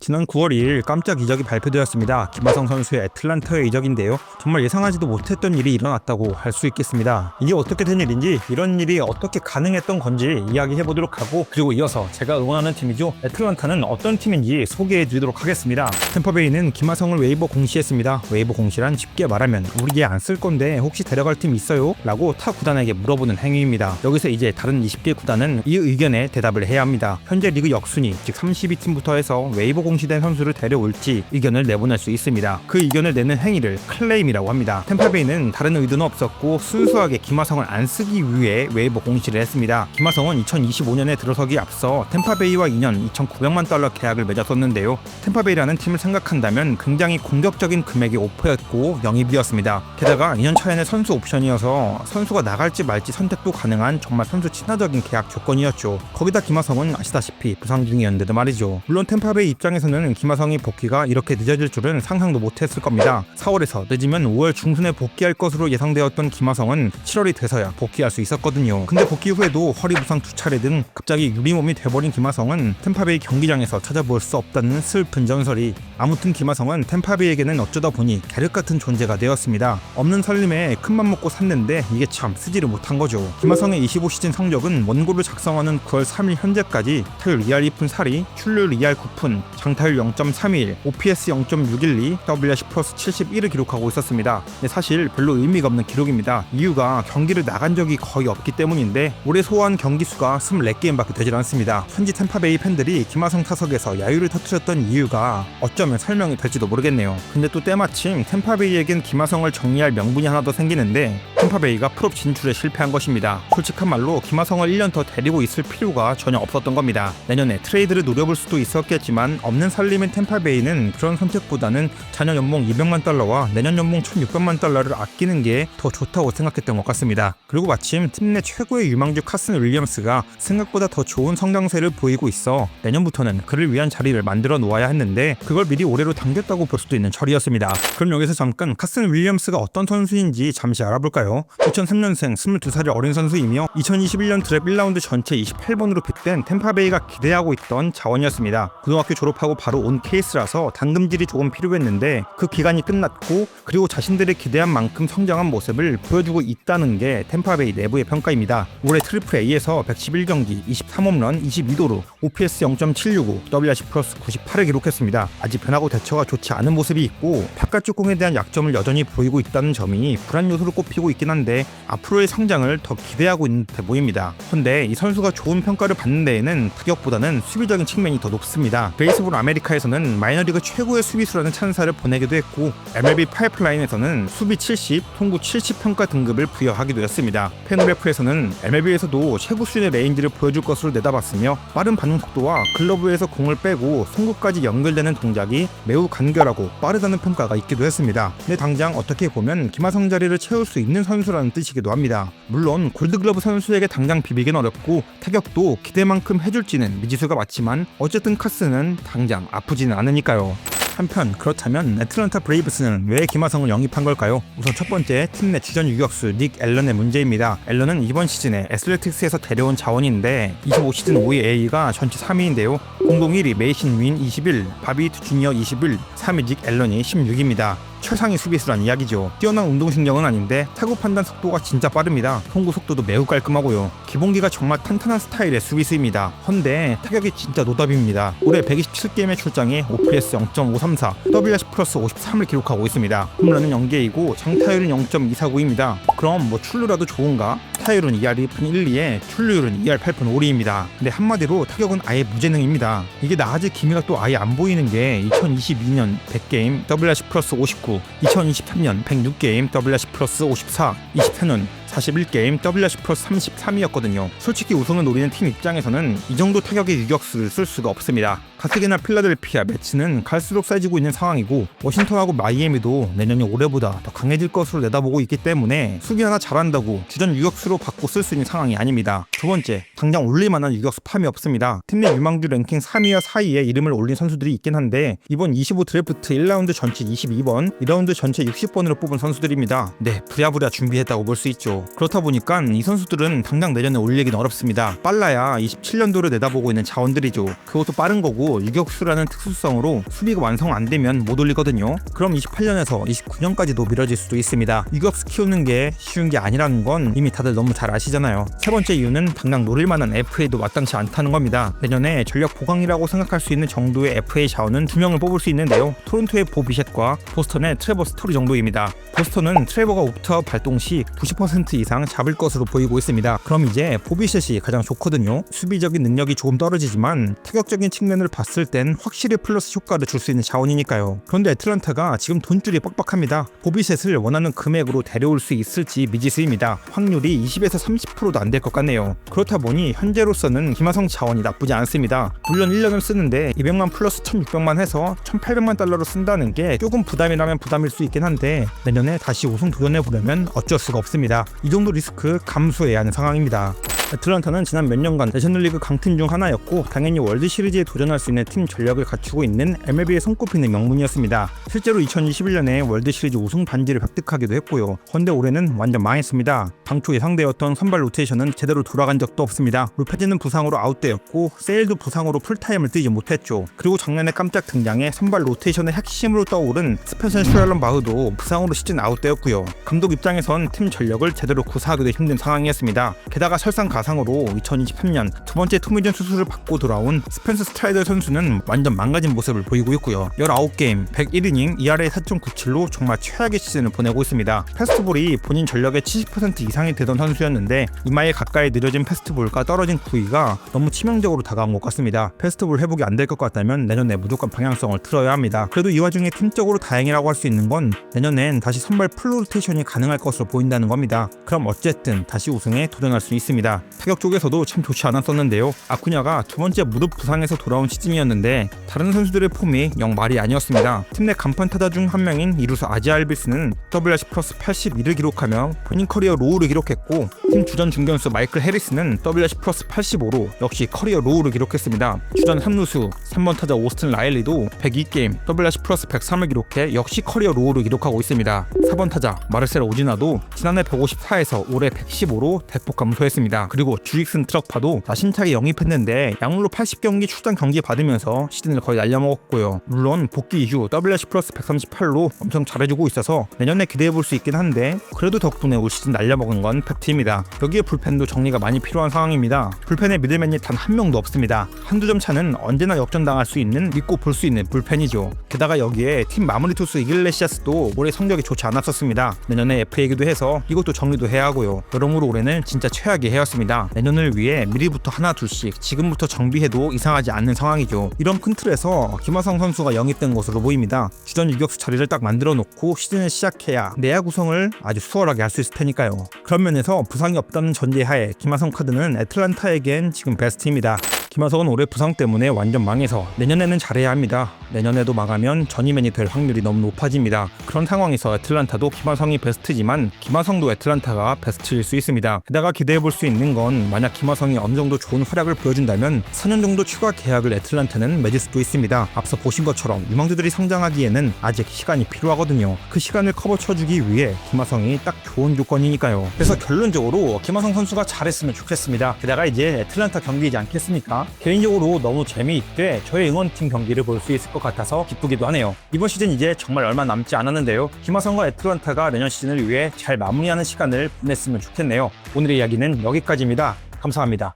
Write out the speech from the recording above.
지난 9월 2일 깜짝 이적이 발표되었습니다. 김하성 선수의 애틀란타의 이적인데요. 정말 예상하지도 못했던 일이 일어났다고 할 수 있겠습니다. 이게 어떻게 된 일인지, 이런 일이 어떻게 가능했던 건지 이야기해보도록 하고, 그리고 이어서 제가 응원하는 팀이죠. 애틀란타는 어떤 팀인지 소개해드리도록 하겠습니다. 템파베이는 김하성을 웨이버 공시했습니다. 웨이버 공시란 쉽게 말하면 우리 얘 안 쓸 건데 혹시 데려갈 팀 있어요? 라고 타 구단에게 물어보는 행위입니다. 여기서 이제 다른 20개 구단은 이 의견에 대답을 해야 합니다. 현재 리그 역순위, 즉 32팀부터 해서 웨이버 공시된 선수를 데려올지 의견을 내보낼 수 있습니다. 그 의견을 내는 행위를 클레임이라고 합니다. 템파베이는 다른 의도는 없었고 순수하게 김하성을 안 쓰기 위해 웨이버 공시를 했습니다. 김하성은 2025년에 들어서기 앞서 템파베이와 2년 2,900만 달러 계약을 맺었었는데요. 템파베이라는 팀을 생각한다면 굉장히 공격적인 금액의 오퍼였고 영입이었습니다. 게다가 2년 차에는 선수 옵션이어서 선수가 나갈지 말지 선택도 가능한 정말 선수 친화적인 계약 조건이었죠. 거기다 김하성은 아시다시피 부상 중이었는데도 말이죠. 물론 템파베이 입장에서는 김하성이 복귀가 이렇게 늦어질 줄은 상상도 못했을 겁니다. 4월에서 늦으면 5월 중순에 복귀할 것으로 예상되었던 김하성은 7월이 돼서야 복귀할 수 있었거든요. 근데 복귀 후에도 허리 부상 2차례 등 갑자기 유리몸이 돼버린 김하성은 템파베이 경기장에서 찾아볼 수 없다는 슬픈 전설이. 아무튼 김하성은 템파베이에게는 어쩌다 보니 갸륵 같은 존재가 되었습니다. 없는 살림에 큰맘 먹고 샀는데 이게 참 쓰지를 못한 거죠. 김하성의 25시즌 성적은 원고를 작성하는 9월 3일 현재까지 타율 2할 2푼 4리, 출루율 2할 9푼, 장타율 0.31, OPS 0.612, WRC 플러스 71을 기록하고 있었습니다. 근데 사실 별로 의미가 없는 기록입니다. 이유가 경기를 나간 적이 거의 없기 때문인데 올해 소화한 경기 수가 24게임밖에 되질 않습니다. 현지 템파베이 팬들이 김하성 타석에서 야유를 터뜨렸던 이유가 어쩌면 설명이 될지도 모르겠네요. 근데 또 때마침 템파베이에겐 김하성을 정리할 명분이 하나 더 생기는데 템파베이가 프로 진출에 실패한 것입니다. 솔직한 말로 김하성을 1년 더 데리고 있을 필요가 전혀 없었던 겁니다. 내년에 트레이드를 노려볼 수도 있었겠지만 없는 살림인 템파베이는 그런 선택보다는 자녀 연봉 200만 달러와 내년 연봉 1600만 달러를 아끼는 게 더 좋다고 생각했던 것 같습니다. 그리고 마침 팀 내 최고의 유망주 카슨 윌리엄스가 생각보다 더 좋은 성장세를 보이고 있어 내년부터는 그를 위한 자리를 만들어 놓아야 했는데 그걸 미리 올해로 당겼다고 볼 수도 있는 처리였습니다. 그럼 여기서 잠깐 카슨 윌리엄스가 어떤 선수인지 잠시 알아볼까요? 2003년생 22살의 어린 선수이며 2021년 드래프트 1라운드 전체 28번으로 픽된 템파베이가 기대하고 있던 자원이었습니다. 고등학교 졸업하고 바로 온 케이스라서 당금질이 조금 필요했는데 그 기간이 끝났고 그리고 자신들의 기대한 만큼 성장한 모습을 보여주고 있다는 게 템파베이 내부의 평가입니다. 올해 트리플 A에서 111경기 23홈런 22도루 OPS 0.765 WRC 플러스 98을 기록했습니다. 아직 변하고 대처가 좋지 않은 모습이 있고 바깥쪽 공에 대한 약점을 여전히 보이고 있다는 점이 불안 요소로 꼽히고 있긴 한데 앞으로의 성장을 더 기대하고 있는 듯해 보입니다. 근데 이 선수가 좋은 평가를 받는 데에는 타격보다는 수비적인 측면이 더 높습니다. 베이스볼 아메리카에서는 마이너리그 최고의 수비수라는 찬사를 보내기도 했고 MLB 파이프라인에서는 수비 70, 통구 70 평가 등급을 부여하기도 했습니다. 팬그래프에서는 MLB에서도 최고 수준의 레인지를 보여줄 것으로 내다봤으며 빠른 반응 속도와 글러브에서 공을 빼고 송구까지 연결되는 동작이 매우 간결하고 빠르다는 평가가 있기도 했습니다. 근데 당장 어떻게 보면 김하성 자리를 채울 수 있는 선수라는 뜻이기도 합니다. 물론 골드글러브 선수에게 당장 비비긴 어렵고 타격도 기대만큼 해줄지는 미지수가 맞지만 어쨌든 카스는 당장 아프지는 않으니까요. 한편 그렇다면 애틀란타 브레이브스는 왜 김하성을 영입한 걸까요? 우선 첫 번째, 팀 내 주전 유격수 닉 앨런의 문제입니다. 앨런은 이번 시즌에 애슬레틱스에서 데려온 자원인데 25시즌 5위 A가 전체 3위인데요. 공동 1위 메이신 윈 21, 바비트 주니어 21, 3위 닉 앨런이 16입니다. 최상위 수비수란 이야기죠. 뛰어난 운동신경은 아닌데 타구 판단 속도가 진짜 빠릅니다. 송구 속도도 매우 깔끔하고요. 기본기가 정말 탄탄한 스타일의 수비수입니다. 헌데 타격이 진짜 노답입니다. 올해 127게임의 출장에 OPS 0.534, WRC 플러스 53을 기록하고 있습니다. 홈런은 0개이고 장타율은 0.249입니다. 그럼 뭐 출루라도 좋은가? 타율은 2할 2푼 1리에 출루율은 2할 8푼 5리입니다. 근데 한마디로 타격은 아예 무재능입니다. 이게 나아질 기미가 또 아예 안 보이는 게 2022년 100게임 WRC 플러스 59, 2023년 106게임 WRC 플러스 54, 24년 41게임 WRC 플러스 33이었거든요. 솔직히 우승을 노리는 팀 입장에서는 이 정도 타격의 유격수를 쓸 수가 없습니다. 가스기나 필라델피아, 매치는 갈수록 세지고 있는 상황이고 워싱턴하고 마이애미도 내년에 올해보다 더 강해질 것으로 내다보고 있기 때문에 수비 하나 잘한다고 주전 유격수로 바꿔 쓸 수 있는 상황이 아닙니다. 두 번째, 당장 올릴만한 유격수 팜이 없습니다. 팀 내 유망주 랭킹 3위와 4위에 이름을 올린 선수들이 있긴 한데 이번 25 드래프트 1라운드 전체 22번, 2라운드 전체 60번으로 뽑은 선수들입니다. 네, 부랴부랴 준비했다고 볼 수 있죠. 있죠. 그렇다 보니까 이 선수들은 당장 내년에 올리기는 어렵습니다. 빨라야 27년도를 내다보고 있는 자원들이죠. 그것도 빠른 거고 유격수라는 특수성으로 수비가 완성 안 되면 못 올리거든요. 그럼 28년에서 29년까지도 미뤄질 수도 있습니다. 유격수 키우는 게 쉬운 게 아니라는 건 이미 다들 너무 잘 아시잖아요. 세 번째 이유는 당장 노릴 만한 FA도 마땅치 않다는 겁니다. 내년에 전력 보강이라고 생각할 수 있는 정도의 FA 자원은 2명을 뽑을 수 있는데요. 토론토의 보 비셋과 보스턴의 트레버 스토리 정도입니다. 보스턴은 트레버가 옵트아웃 발동 시 90% 이상 잡을 것으로 보이고 있습니다. 그럼 이제 보 비셋이 가장 좋거든요. 수비적인 능력이 조금 떨어지지만 타격적인 측면을 봤을 땐 확실히 플러스 효과를 줄 수 있는 자원이니까요. 그런데 애틀란타가 지금 돈줄이 빡빡합니다. 보 비셋을 원하는 금액으로 데려올 수 있을지 미지수입니다. 확률이 20에서 30%도 안 될 것 같네요. 그렇다 보니 현재로서는 김하성 자원이 나쁘지 않습니다. 물론 1년을 쓰는데 200만 플러스 1600만 해서 1800만 달러로 쓴다는 게 조금 부담이라면 부담일 수 있긴 한데 내년에 다시 우승 도전해보려면 어쩔 수가 없습니다. 이 정도 리스크 감수해야 하는 상황입니다. 애틀란타는 지난 몇 년간 내셔널리그 강팀 중 하나였고 당연히 월드시리즈에 도전할 수 있는 팀 전력을 갖추고 있는 MLB에 손꼽히는 명문이었습니다. 실제로 2021년에 월드시리즈 우승 반지를 획득하기도 했고요. 그런데 올해는 완전 망했습니다. 당초 예상되었던 선발 로테이션은 제대로 돌아간 적도 없습니다. 루페즈는 부상으로 아웃되었고 세일도 부상으로 풀타임을 뛰지 못했죠. 그리고 작년에 깜짝 등장해 선발 로테이션의 핵심으로 떠오른 스펜서 슈얼런 바흐도 부상으로 시즌 아웃되었고요. 감독 입장에선 팀 전력을 제대로 구사하기도 힘든 상황이었습니다. 게다가 설상가상으로 2023년 두 번째 토미전 수술을 받고 돌아온 스펜서 스트라이더 선수는 완전 망가진 모습을 보이고 있고요. 19게임 101이닝 ERA 4.97로 정말 최악의 시즌을 보내고 있습니다. 패스트볼이 본인 전력의 70% 이상이 되던 선수였는데 이마에 가까이 느려진 패스트볼과 떨어진 구위가 너무 치명적으로 다가온 것 같습니다. 패스트볼 회복이 안 될 것 같다면 내년에 무조건 방향성을 틀어야 합니다. 그래도 이 와중에 팀적으로 다행이라고 할 수 있는 건 내년엔 다시 선발 풀 로테이션이 가능할 것으로 보인다는 겁니다. 그럼 어쨌든 다시 우승에 도전할 수 있습니다. 타격 쪽에서도 참 좋지 않았었는데요. 아쿠냐가 두 번째 무릎 부상에서 돌아온 시즌이었는데 다른 선수들의 폼이 영 말이 아니었습니다. 팀 내 간판 타자 중 한 명인 이루수 아지 알비스는 WRC 플러스 81을 기록하며 본인 커리어 로우를 기록했고 팀 주전 중견수 마이클 해리스는 WRC 플러스 85로 역시 커리어 로우를 기록했습니다. 주전 3루수 3번 타자 오스틴 라일리도 102게임 WRC 플러스 103을 기록해 역시 커리어 로우를 기록하고 있습니다. 4번 타자 마르셀 오지나도 지난해 154에서 올해 115로 대폭 감소했습니다. 그리고 주익슨 트럭파도 자신차게 영입했는데 약물로 80경기 출전 경기 받으면서 시즌을 거의 날려먹었고요. 물론 복귀 이후 WRC 플러스 138로 엄청 잘해주고 있어서 내년에 기대해볼 수 있긴 한데 그래도 덕분에 올 시즌 날려먹은 건 팩트입니다. 여기에 불펜도 정리가 많이 필요한 상황입니다. 불펜에 미들맨이 단 한 명도 없습니다. 한두 점 차는 언제나 역전당할 수 있는 믿고 볼 수 있는 불펜이죠. 게다가 여기에 팀 마무리 투수 이글레시아스도 올해 성적이 좋지 않았었습니다. 내년에 FA이기도 해서 이것도 정리도 해야 하고요. 여러모로 올해는 진짜 최악의 해였습니다. 내년을 위해 미리부터 하나 둘씩 지금부터 정비해도 이상하지 않는 상황이죠. 이런 큰 틀에서 김하성 선수가 영입된 것으로 보입니다. 주전 유격수 자리를 딱 만들어 놓고 시즌을 시작해야 내야 구성을 아주 수월하게 할 수 있을 테니까요. 그런 면에서 부상이 없다는 전제하에 김하성 카드는 애틀란타에겐 지금 베스트입니다. 김하성은 올해 부상 때문에 완전 망해서 내년에는 잘해야 합니다. 내년에도 망하면 전이맨이 될 확률이 너무 높아집니다. 그런 상황에서 애틀란타도 김하성이 베스트지만 김하성도 애틀란타가 베스트일 수 있습니다. 게다가 기대해볼 수 있는 건 만약 김하성이 어느 정도 좋은 활약을 보여준다면 4년 정도 추가 계약을 애틀란타는 맺을 수도 있습니다. 앞서 보신 것처럼 유망주들이 성장하기에는 아직 시간이 필요하거든요. 그 시간을 커버 쳐주기 위해 김하성이 딱 좋은 조건이니까요. 그래서 결론적으로 김하성 선수가 잘했으면 좋겠습니다. 게다가 이제 애틀란타 경기이지 않겠습니까? 개인적으로 너무 재미있게 저의 응원팀 경기를 볼 수 있을 것 같아서 기쁘기도 하네요. 이번 시즌 이제 정말 얼마 남지 않았는데요. 김하성과 애틀란타가 내년 시즌을 위해 잘 마무리하는 시간을 보냈으면 좋겠네요. 오늘의 이야기는 여기까지입니다. 감사합니다.